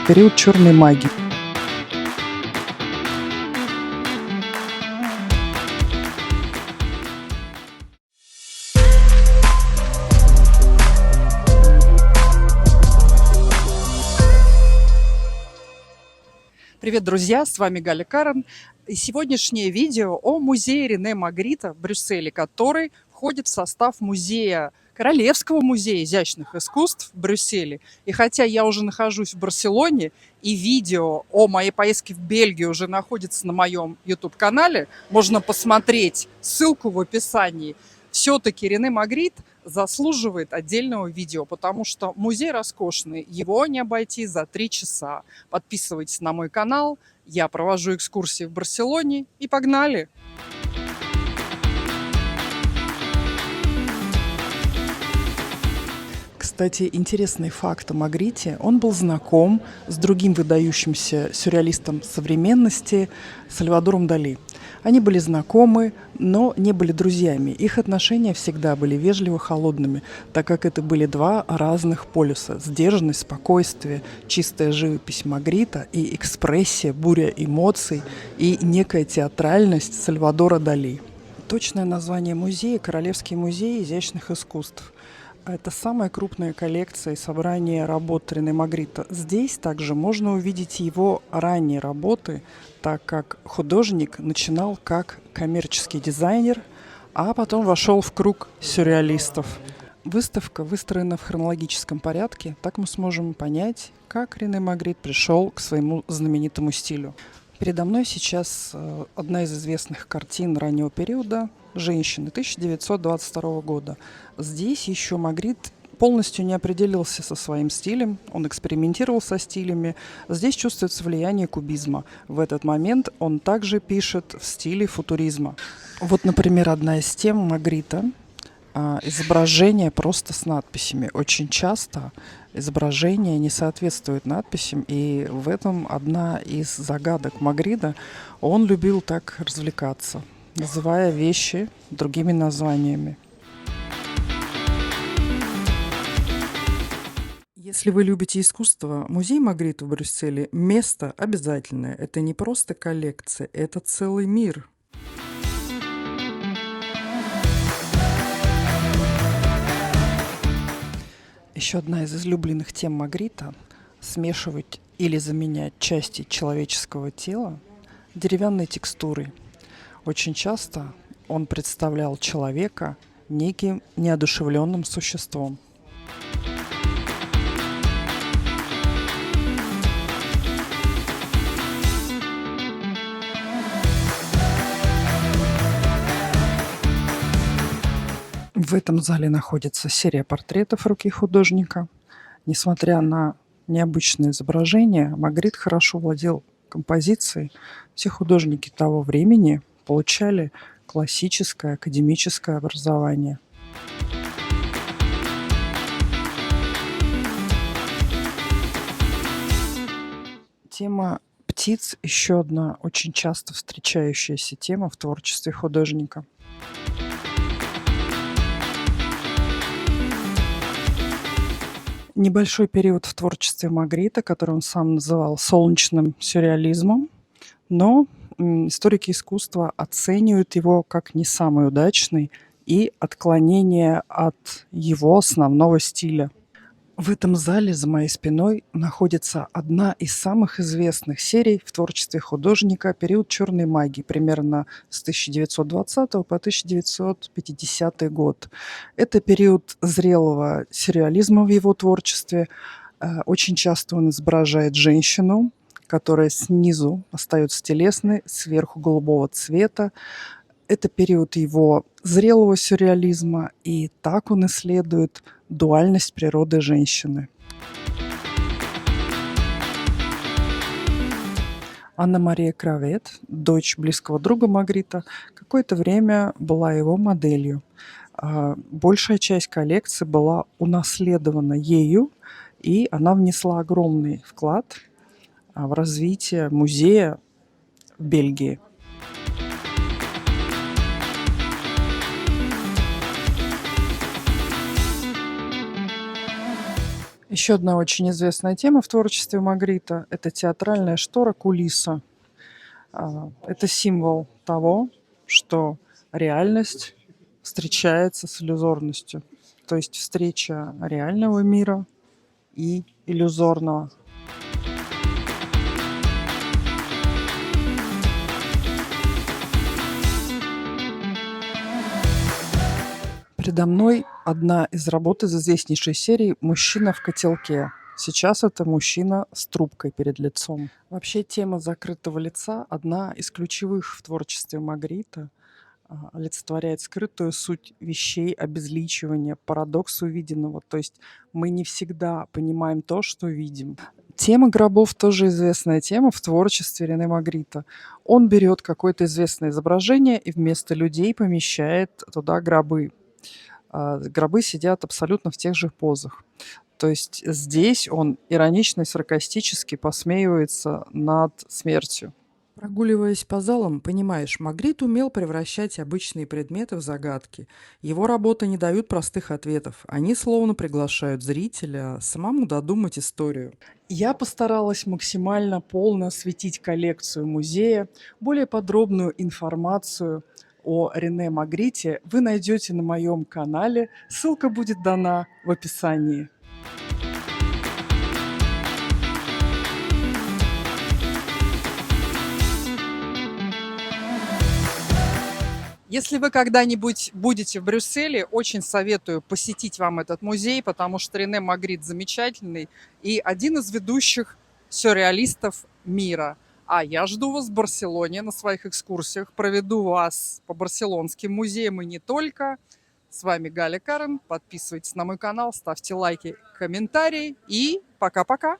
период черной магии. Привет, друзья! С вами Галя Карен. И сегодняшнее видео о музее Рене Магрита в Брюсселе, который входит в состав музея Королевского музея изящных искусств в Брюсселе. И хотя я уже нахожусь в Барселоне, и видео о моей поездке в Бельгию уже находится на моем YouTube-канале, можно посмотреть, ссылку в описании, все-таки Рене Магрит заслуживает отдельного видео, потому что музей роскошный, его не обойти за 3 часа. Подписывайтесь на мой канал, я провожу экскурсии в Барселоне, и погнали! Кстати, интересный факт о Магрите. Он был знаком с другим выдающимся сюрреалистом современности Сальвадором Дали. Они были знакомы, но не были друзьями. Их отношения всегда были вежливо-холодными, так как это были два разных полюса. Сдержанность, спокойствие, чистая живопись Магрита и экспрессия, буря эмоций и некая театральность Сальвадора Дали. Точное название музея – Королевский музей изящных искусств. Это самая крупная коллекция и собрание работ Рене Магрита. Здесь также можно увидеть его ранние работы, так как художник начинал как коммерческий дизайнер, а потом вошел в круг сюрреалистов. Выставка выстроена в хронологическом порядке, так мы сможем понять, как Рене Магрит пришел к своему знаменитому стилю. Передо мной сейчас одна из известных картин раннего периода «Женщины» 1922 года. Здесь еще Магрит полностью не определился со своим стилем, он экспериментировал со стилями. Здесь чувствуется влияние кубизма. В этот момент он также пишет в стиле футуризма. Вот, например, одна из тем Магрита – изображение просто с надписями. Очень часто изображение не соответствует надписям, и в этом одна из загадок Магрита. Он любил так развлекаться, называя вещи другими названиями. Если вы любите искусство, музей Магрита в Брюсселе – место обязательное. Это не просто коллекция, это целый мир. Еще одна из излюбленных тем Магрита – смешивать или заменять части человеческого тела деревянной текстурой. Очень часто он представлял человека неким неодушевленным существом. В этом зале находится серия портретов руки художника. Несмотря на необычное изображение, Магрит хорошо владел композицией. Все художники того времени получали классическое академическое образование. Тема птиц – еще одна очень часто встречающаяся тема в творчестве художника. Небольшой период в творчестве Магрита, который он сам называл солнечным сюрреализмом, но историки искусства оценивают его как не самый удачный и отклонение от его основного стиля. В этом зале за моей спиной находится одна из самых известных серий в творчестве художника период черной магии, примерно с 1920 по 1950 год. Это период зрелого сюрреализма в его творчестве. Очень часто он изображает женщину, которая снизу остается телесной, сверху голубого цвета. Это период его зрелого сюрреализма, и так он исследует дуальность природы женщины. Анна-Мария Кравет, дочь близкого друга Магрита, какое-то время была его моделью. Большая часть коллекции была унаследована ею, и она внесла огромный вклад в развитие музея в Бельгии. Еще одна очень известная тема в творчестве Магрита — это театральная штора кулиса. Это символ того, что реальность встречается с иллюзорностью, то есть встреча реального мира и иллюзорного. Передо мной одна из работ из известнейшей серии «Мужчина в котелке». Сейчас это мужчина с трубкой перед лицом. Вообще тема закрытого лица — одна из ключевых в творчестве Магрита, олицетворяет скрытую суть вещей, обезличивание, парадокс увиденного. То есть мы не всегда понимаем то, что видим. Тема гробов тоже известная тема в творчестве Рене Магрита. Он берет какое-то известное изображение и вместо людей помещает туда гробы. Гробы сидят абсолютно в тех же позах. То есть здесь он иронично и саркастически посмеивается над смертью. Прогуливаясь по залам, понимаешь, Магрит умел превращать обычные предметы в загадки. Его работы не дают простых ответов. Они словно приглашают зрителя самому додумать историю. Я постаралась максимально полно осветить коллекцию музея. Более подробную информацию о Рене Магрите вы найдете на моем канале. Ссылка будет дана в описании. Если вы когда-нибудь будете в Брюсселе, очень советую посетить вам этот музей, потому что Рене Магрит замечательный и один из ведущих сюрреалистов мира. А я жду вас в Барселоне на своих экскурсиях, проведу вас по барселонским музеям и не только. С вами Галя Карен. Подписывайтесь на мой канал, ставьте лайки, комментарии и пока-пока.